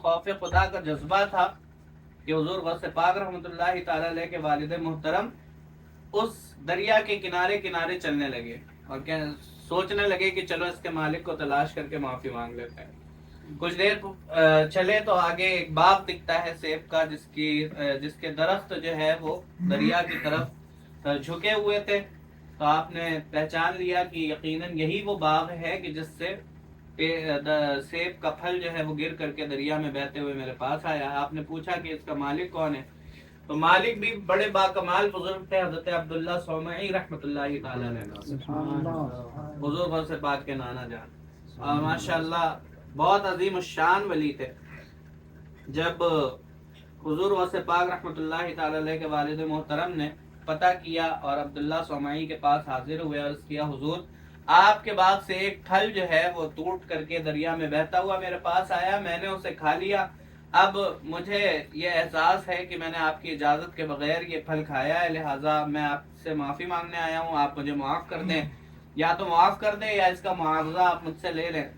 खौफ खुदा का जज्बा था कि हुजूर गौसे पाक रहमतुल्लाहि ताला अलैह के वालिद मोहतरम उस दरिया के किनारे किनारे चलने लगे और क्या सोचने लगे कि चलो इसके मालिक को तलाश करके माफी मांग लेते हैं। कुछ देर चले तो आगे एक बाग दिखता है सेब का, जिसके दरख्त जो है वो दरिया की तरफ झुके हुए थे। तो आपने पहचान लिया कि यकीनन यही वो बाग है कि जिससे सेब का फल जो है वो गिर करके दरिया में बहते हुए मेरे पास आया। आपने पूछा कि इसका मालिक कौन है, तो मालिक भी बड़े बाकमाल बुजुर्ग थे, हजरत अब्दुल्ला सौमई रहमतुल्लाहि ताला अलैह, हुजूर गौस पाक के नाना जान, और माशाअल्लाह बहुत अजीम शान वली थे। जब हुजूर गौस पाक रहमतुल्लाहि ताला अलैह के वालिद मोहतरम ने पता किया और अब्दुल्ला सौमई के पास हाजिर हुए, अर्ज किया हुजूर आपके बाग से एक फल जो है वो टूट करके दरिया में बहता हुआ मेरे पास आया, मैंने उसे खा लिया। अब मुझे ये एहसास है कि मैंने आपकी इजाज़त के बगैर ये फल खाया है, लिहाजा मैं आपसे माफ़ी मांगने आया हूँ, आप मुझे माफ़ कर दें, या तो माफ़ कर दें या इसका मुआवजा आप मुझसे ले लें।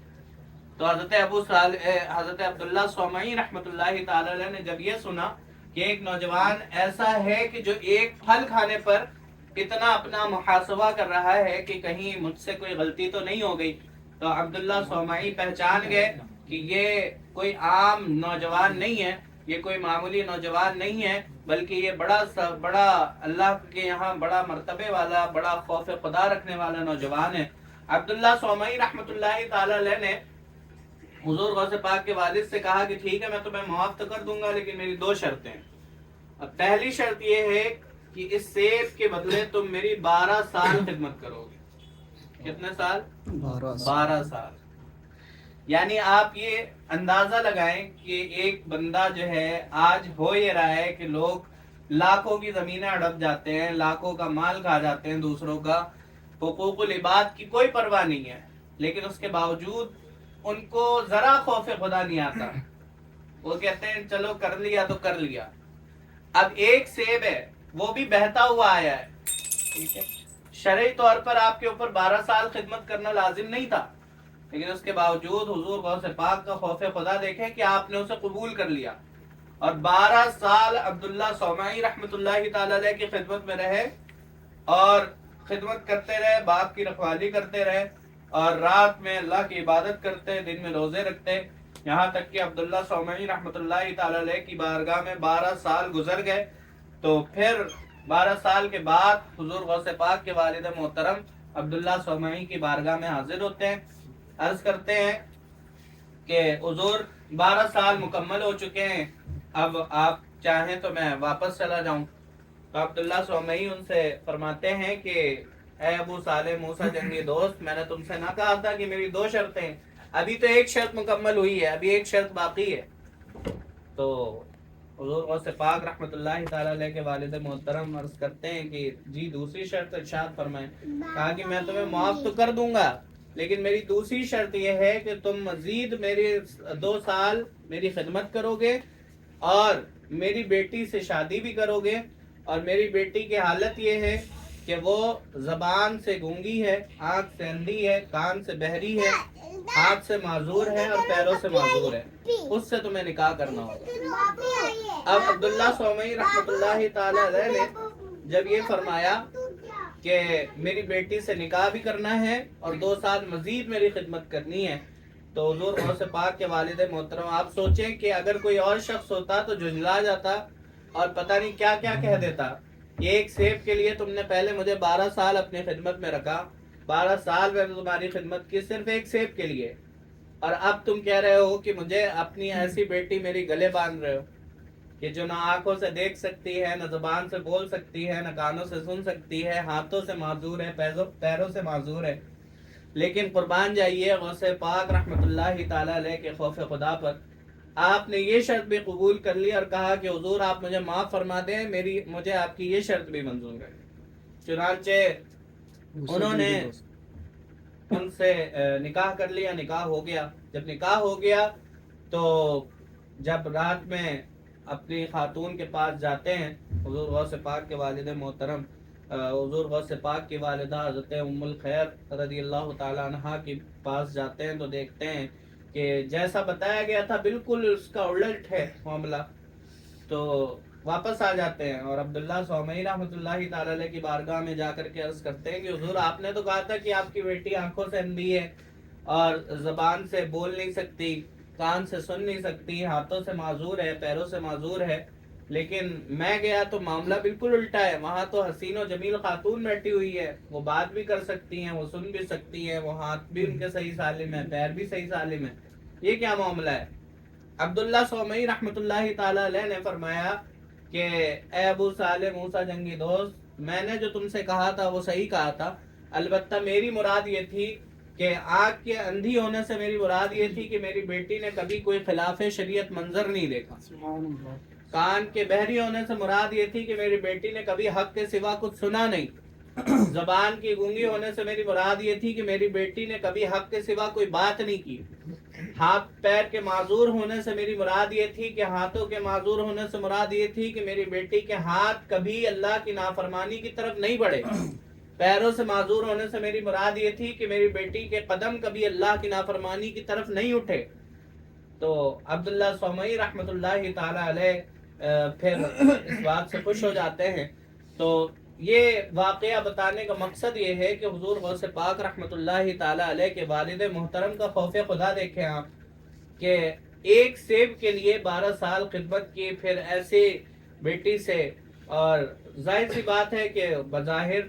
तो हज़रत अब्दुल्ला सौमई रहमतुल्लाहि ताला अलैह ने जब ये सुना कि एक नौजवान ऐसा है कि जो एक फल खाने पर इतना अपना मुहासबा कर रहा है कि कहीं मुझसे कोई गलती तो नहीं हो गई, तो अब्दुल्ला सौमई पहचान गए कि ये कोई आम नौजवान नहीं है, ये कोई मामूली नौजवान नहीं है, बल्कि ये बड़ा अल्लाह के यहाँ बड़ा मर्तबे वाला, बड़ा खौफ खुदा रखने वाला नौजवान है। अब्दुल्ला सौमई रहमतुल्लाहि ताला अलैह ने हुजूर गौसे पाक के वालिद से कहा कि ठीक है मैं तुम्हें मुआफ तो कर दूंगा, लेकिन मेरी दो शर्तें हैं। अब पहली शर्त ये है कि इस सेब के बदले तुम मेरी 12 साल खिदमत करोगे। कितने साल? 12 साल। यानी आप ये अंदाजा लगाएं कि एक बंदा जो है, आज हो ये रहा है कि लोग लाखों की जमीनें हड़प जाते हैं, लाखों का माल खा जाते हैं, दूसरों का हुकूकुल इबाद की कोई परवाह नहीं है, लेकिन उसके बावजूद उनको जरा खौफ खुदा नहीं आता। वो कहते हैं चलो कर लिया तो कर लिया। अब एक सेब है वो भी बहता हुआ आया है, ठीक है, शरई तौर पर आपके ऊपर 12 साल खिदमत करना लाजिम नहीं था, लेकिन उसके बावजूद हुजूर गौसे पाक का खौफ खुदा देखें कि आपने उसे कबूल कर लिया और 12 साल अब्दुल्ला सौमई रहमतुल्लाहि ताला अलैह की खिदमत में रहे और खिदमत करते रहे, बाप की रखवाली करते रहे और रात में अल्लाह की इबादत करते, दिन में रोजे रखते, यहाँ तक कि अब्दुल्ला सौमई रहमतुल्लाहि ताला अलैह की बारगाह में 12 साल गुजर गए। तो फिर 12 साल के बाद हुजूर गौसे पाक के वालिद मोहतरम अब्दुल्ला सौमई की बारगाह में हाजिर होते हैं, अर्ज करते हैं कि हुजूर 12 साल मुकम्मल हो चुके हैं, अब आप चाहें तो मैं वापस चला जाऊं। तो अब्दुल्ला सौमई उनसे फरमाते हैं कि ऐ अबू साले मूसा जंगी दोस्त, मैंने तुमसे ना कहा था कि मेरी दो शर्तें हैं, अभी तो एक शर्त मुकम्मल हुई है, अभी एक शर्त बाकी है। तो हुजूर गौसे पाक रहमतुल्लाहि ताला अलैह के वालिद मोहतरम अर्ज करते हैं कि जी दूसरी शर्त इरशाद फरमाएं। कहा कि मैं तुम्हें माफ तो कर दूंगा, लेकिन मेरी दूसरी शर्त यह है कि तुम मजीद मेरी 2 साल मेरी खिदमत करोगे और मेरी बेटी से शादी भी करोगे, और मेरी बेटी की हालत ये है कि वो जबान से गूंगी है, आंख से अंधी है, कान से बहरी है, हाथ से माजूर है और पैरों से माजूर है, उससे तुम्हें निकाह करना होगा। अब अब्दुल्ला सौमई रहमतुल्लाहि ताला अलैह ने जब ये फरमाया कि मेरी बेटी से निकाह भी करना है और 2 साल मजीद मेरी खिदमत करनी है, तो हुजूर गौसे पाक के वालिद मोहतरम, आप सोचें कि अगर कोई और शख्स होता तो झुंझला जाता और पता नहीं क्या क्या कह देता। एक सेब के लिए तुमने पहले मुझे 12 साल अपनी खिदमत में रखा, 12 साल मैंने तुम्हारी खिदमत की सिर्फ एक सेब के लिए, और अब तुम कह रहे हो कि मुझे अपनी ऐसी बेटी मेरी गले बांध रहे हो कि जो ना आंखों से देख सकती है, ना जुबान से बोल सकती है, ना कानों से सुन सकती है, हाथों से माजूर है, पैरों से माजूर है। लेकिन कुर्बान जाइए गौसे पाक रहमतुल्लाहि ताला अलैह के खौफ खुदा पर, आपने ये शर्त भी कबूल कर ली और कहा कि हुजूर आप मुझे माफ़ फरमा दें, मुझे आपकी ये शर्त भी मंजूर है। चुनांचे उन्होंने उनसे निकाह कर लिया, निकाह हो गया। जब निकाह हो गया तो जब रात में अपनी खातून के पास जाते हैं, हुजूर गौसे पाक के वालिद मोहतरम हुजूर गौसे पाक की वालिदा हज़रत उम्मुल खैर रज़ियल्लाहु ताला अन्हा के पास जाते हैं तो देखते हैं کہ جیسا بتایا گیا تھا بالکل اس کا الٹ ہے معاملہ، تو واپس آ جاتے ہیں اور عبداللہ سومئی رحمۃ اللہ تعالی علیہ کی بارگاہ میں جا کر کے عرض کرتے ہیں کہ حضور آپ نے تو کہا تھا کہ آپ کی بیٹی آنکھوں سے اندھی ہے اور زبان سے بول نہیں سکتی، کان سے سن نہیں سکتی، ہاتھوں سے معذور ہے، پیروں سے معذور ہے، لیکن میں گیا تو معاملہ بالکل الٹا ہے، وہاں تو حسین و جمیل خاتون بیٹھی ہوئی ہے، وہ بات بھی کر سکتی ہیں، وہ سن بھی سکتی ہیں، وہ ہاتھ بھی ان کے صحیح سالم ہے، پیر بھی صحیح سالم ہے، یہ کیا معاملہ ہے؟ عبداللہ سومئی رحمۃ اللہ تعالی علیہ نے فرمایا کہ اے ابو صالح موسیٰ جنگی دوست، میں نے جو تم سے کہا تھا وہ صحیح کہا تھا، البتہ میری مراد یہ تھی کہ آنکھ کے اندھی ہونے سے میری مراد یہ تھی کہ میری بیٹی نے کبھی کوئی خلاف شریعت منظر نہیں دیکھا، کان کے بہری ہونے سے مراد یہ تھی کہ میری بیٹی نے کبھی حق کے سوا کچھ سنا نہیں، زبان کی گونگی ہونے سے میری مراد یہ تھی کہ میری بیٹی نے کبھی حق کے سوا کوئی بات نہیں کی، ہاتھ پیر کے معذور ہونے سے میری مراد یہ تھی کہ ہاتھوں کے معذور ہونے سے مراد یہ تھی کہ میری بیٹی کے ہاتھ کبھی اللہ کی نافرمانی کی طرف نہیں بڑھے، پیروں سے معذور ہونے سے میری مراد یہ تھی کہ میری بیٹی کے قدم کبھی اللہ کی نافرمانی کی طرف نہیں اٹھے۔ تو عبداللہ سومئی رحمۃ اللہ تعالی علیہ پھر اس بات سے خوش ہو جاتے ہیں۔ تو یہ واقعہ بتانے کا مقصد یہ ہے کہ حضور غوث پاک رحمۃ اللہ تعالی علیہ کے والد محترم کا خوف خدا دیکھیں آپ، کہ ایک سیب کے لیے 12 سال خدمت کی، پھر ایسی بیٹی سے، اور ظاہر سی بات ہے کہ بظاہر